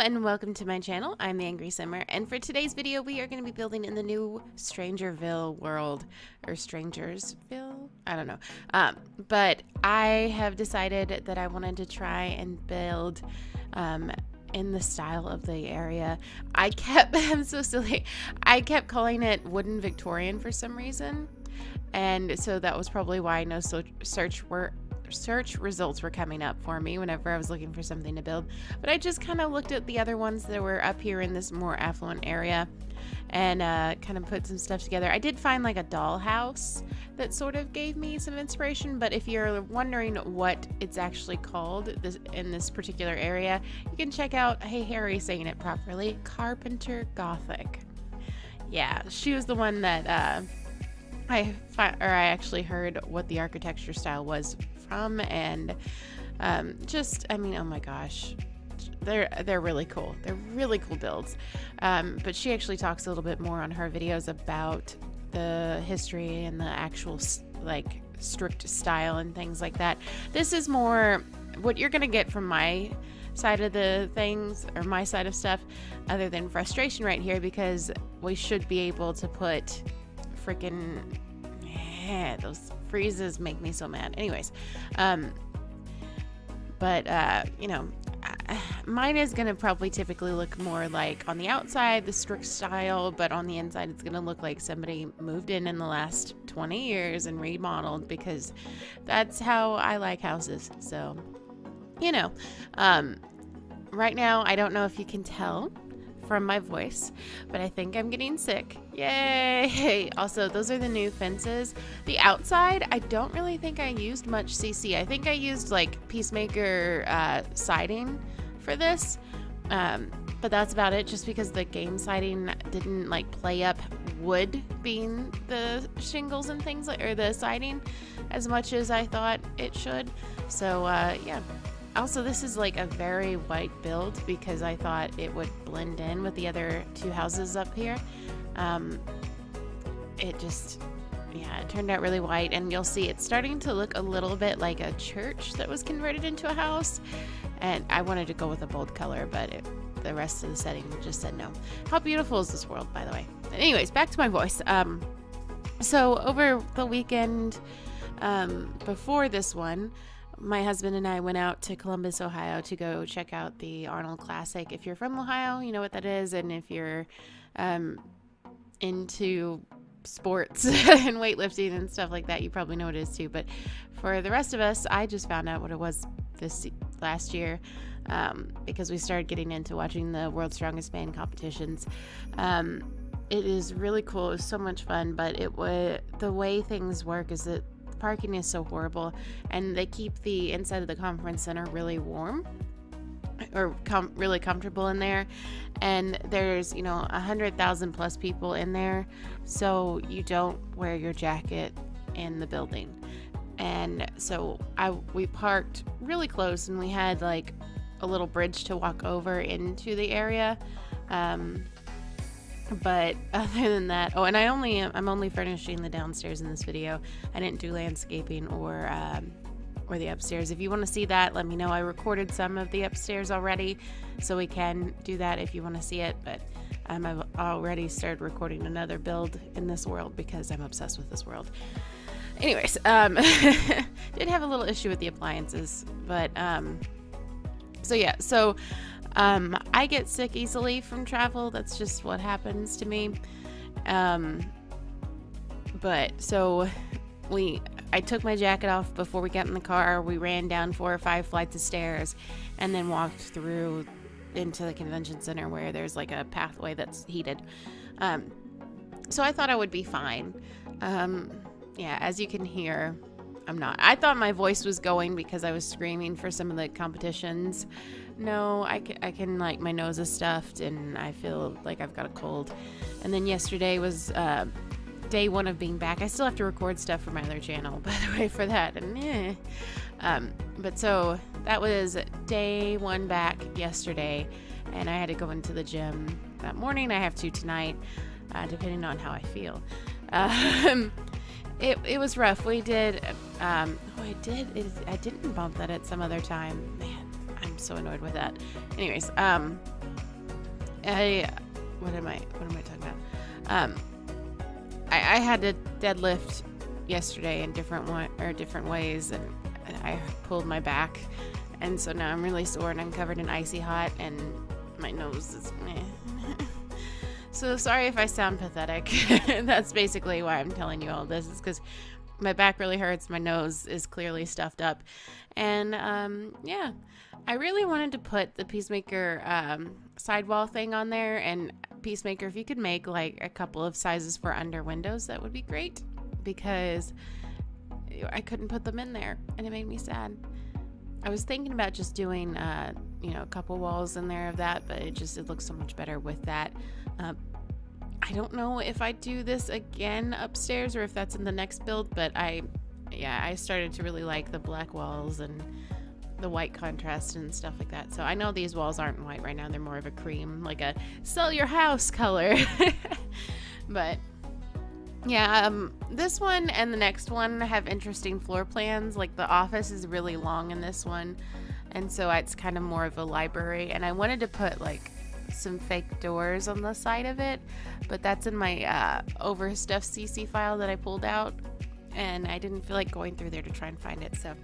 and welcome to my channel. I'm the Angry Simmer, and for today's video we are going to be building in the new Strangerville world, or Strangersville? I don't know. But I have decided that I wanted to try and build in the style of the area. I'm so silly. I kept calling it Wooden Victorian for some reason, and so that was probably why no search results were coming up for me whenever I was looking for something to build. But I just kind of looked at the other ones that were up here in this more affluent area and kind of put some stuff together. I did find like a dollhouse that sort of gave me some inspiration, but if you're wondering what it's actually called in this particular area, you can check out, hey Harrie saying it properly, Carpenter Gothic. Yeah, she was the one that I actually heard what the architecture style was from, and I mean, oh my gosh, they're really cool. They're really cool builds. But she actually talks a little bit more on her videos about the history and the actual like strict style and things like that. This is more what you're gonna get from my side of the things, or my side of stuff, other than frustration right here, because we should be able to put freaking those freezes make me so mad. Anyways, you know, mine is gonna probably typically look more like on the outside the strict style, but on the inside it's gonna look like somebody moved in the last 20 years and remodeled, because that's how I like houses. So, you know, right now I don't know if you can tell from my voice, but I think I'm getting sick. Yay! Also, those are the new fences. The outside, I don't really think I used much CC. I think I used like Peacemaker siding for this, but that's about it, just because the game siding didn't like play up wood being the shingles and things like, or the siding, as much as I thought it should. So yeah. Also, this is like a very white build because I thought it would blend in with the other two houses up here. It turned out really white, and you'll see it's starting to look a little bit like a church that was converted into a house. And I wanted to go with a bold color, but the rest of the setting just said no. How beautiful is this world, by the way? Anyways, back to my voice. So over the weekend, before this one, my husband and I went out to Columbus, Ohio to go check out the Arnold Classic. If you're from Ohio, you know what that is. And if you're into sports and weightlifting and stuff like that, you probably know what it is too. But for the rest of us, I just found out what it was this last year, because we started getting into watching the World's Strongest Man competitions. It is really cool. It was so much fun, but the way things work is that parking is so horrible, and they keep the inside of the conference center really warm, or really comfortable in there, and there's 100,000 plus people in there, so you don't wear your jacket in the building. And so we parked really close, and we had like a little bridge to walk over into the area, but other than that, and I'm only furnishing the downstairs in this video. I didn't do landscaping or the upstairs. If you want to see that, let me know. I recorded some of the upstairs already, so we can do that if you want to see it. But I've already started recording another build in this world because I'm obsessed with this world. Anyways, did have a little issue with the appliances, but so I get sick easily from travel. That's just what happens to me. But so I took my jacket off before we got in the car. We ran down 4 or 5 flights of stairs and then walked through into the convention center where there's like a pathway that's heated. So I thought I would be fine. Yeah, as you can hear, I'm not. I thought my voice was going because I was screaming for some of the competitions. No, I can like, my nose is stuffed and I feel like I've got a cold. And then yesterday was day 1 of being back. I still have to record stuff for my other channel, by the way, for that. And but so that was day 1 back yesterday, and I had to go into the gym that morning. I have to tonight, depending on how I feel. It was rough. We did, I didn't bump that at some other time. Man, I'm so annoyed with that. Anyways, what am I talking about? I had to deadlift yesterday in different ways, and I pulled my back, and so now I'm really sore and I'm covered in icy hot, and my nose is meh. So sorry if I sound pathetic. That's basically why I'm telling you all this, is because my back really hurts, my nose is clearly stuffed up, and yeah, I really wanted to put the Peacemaker sidewall thing on there. And Peacemaker, if you could make like a couple of sizes for under windows, that would be great, because I couldn't put them in there and it made me sad. I was thinking about just doing you know, a couple walls in there of that, but it looks so much better with that. I don't know if I do this again upstairs or if that's in the next build, but I started to really like the black walls and the white contrast and stuff like that. So I know these walls aren't white right now, they're more of a cream, like a sell your house color. But yeah, this one and the next one have interesting floor plans. Like the office is really long in this one, and so it's kind of more of a library, and I wanted to put like some fake doors on the side of it, but that's in my overstuffed CC file that I pulled out, and I didn't feel like going through there to try and find it, so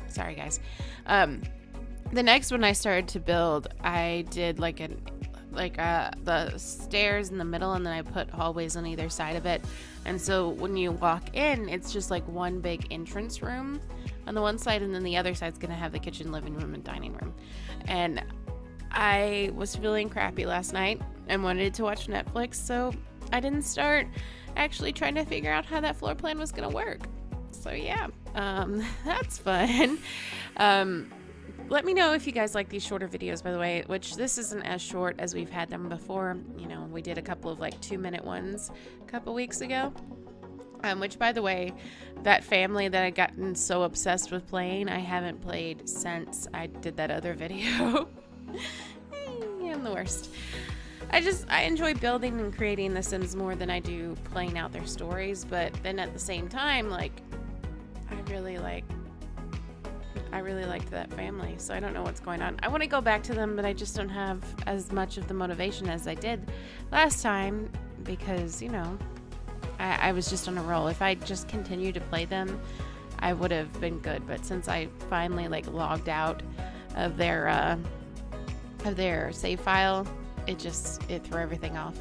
sorry guys. The next one I started to build, I did like the stairs in the middle, and then I put hallways on either side of it, and so when you walk in, it's just like one big entrance room on the one side, and then the other side's gonna have the kitchen, living room, and dining room. And I was feeling crappy last night and wanted to watch Netflix, so I didn't start actually trying to figure out how that floor plan was gonna work. So yeah, that's fun. Let me know if you guys like these shorter videos, by the way, which this isn't as short as we've had them before. You know, we did a couple of like 2-minute ones a couple weeks ago. Which, by the way, that family that I'd gotten so obsessed with playing, I haven't played since I did that other video. I'm the worst. I enjoy building and creating the Sims more than I do playing out their stories, but then at the same time, like, I really liked that family, so I don't know what's going on. I want to go back to them, but I just don't have as much of the motivation as I did last time, because, you know, I was just on a roll. If I just continued to play them, I would have been good, but since I finally like logged out of their save file, it threw everything off.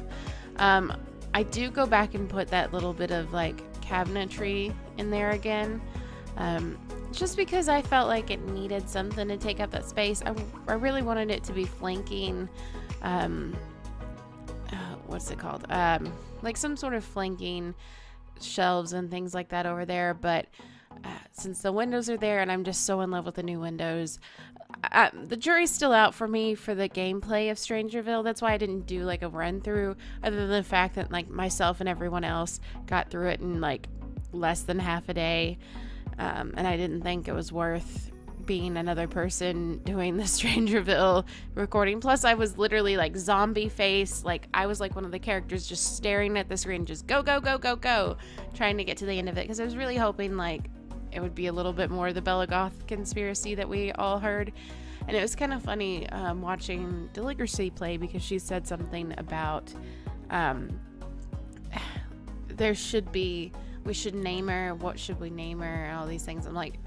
I do go back and put that little bit of like cabinetry in there again, just because I felt like it needed something to take up that space. I really wanted it to be flanking, what's it called? Like some sort of flanking shelves and things like that over there, but since the windows are there and I'm just so in love with the new windows, the jury's still out for me for the gameplay of Strangerville. That's why I didn't do like a run through, other than the fact that like myself and everyone else got through it in like less than half a day, and I didn't think it was worth being another person doing the Strangerville recording. Plus I was literally like zombie face, like I was like one of the characters just staring at the screen, just go go go go go, trying to get to the end of it, because I was really hoping like it would be a little bit more the Bella Goth conspiracy that we all heard. And it was kind of funny watching Deligracy play, because she said something about we should name her, what should we name her, all these things. I'm like,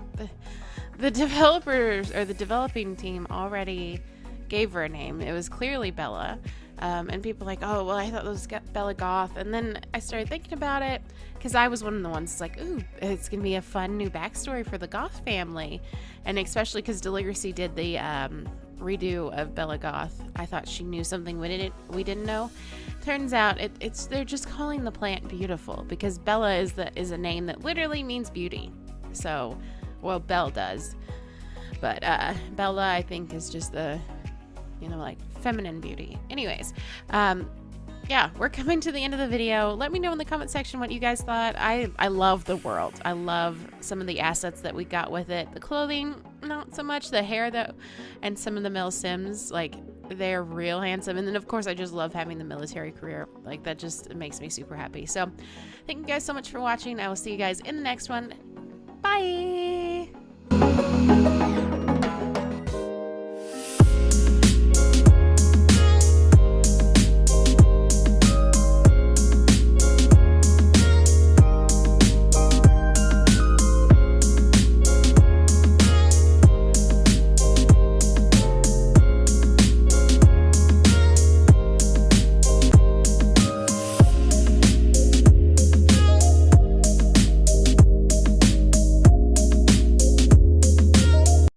the developers or the developing team already gave her a name. It was clearly Bella. And people like, oh, well, I thought it was Bella Goth. And then I started thinking about it, because I was one of the ones that's like, ooh, it's going to be a fun new backstory for the Goth family. And especially because Deligracy did the redo of Bella Goth. I thought she knew something we didn't know. Turns out they're just calling the plant beautiful, because Bella is a name that literally means beauty. So, well, Belle does. But Bella, I think, is just the, you know, like feminine beauty. Anyways, yeah, we're coming to the end of the video. Let me know in the comment section what you guys thought. I love the world. I love some of the assets that we got with it. The clothing, not so much. The hair, though, and some of the male Sims, like, they're real handsome. And then, of course, I just love having the military career. Like, that just makes me super happy. So, thank you guys so much for watching. I will see you guys in the next one. Bye!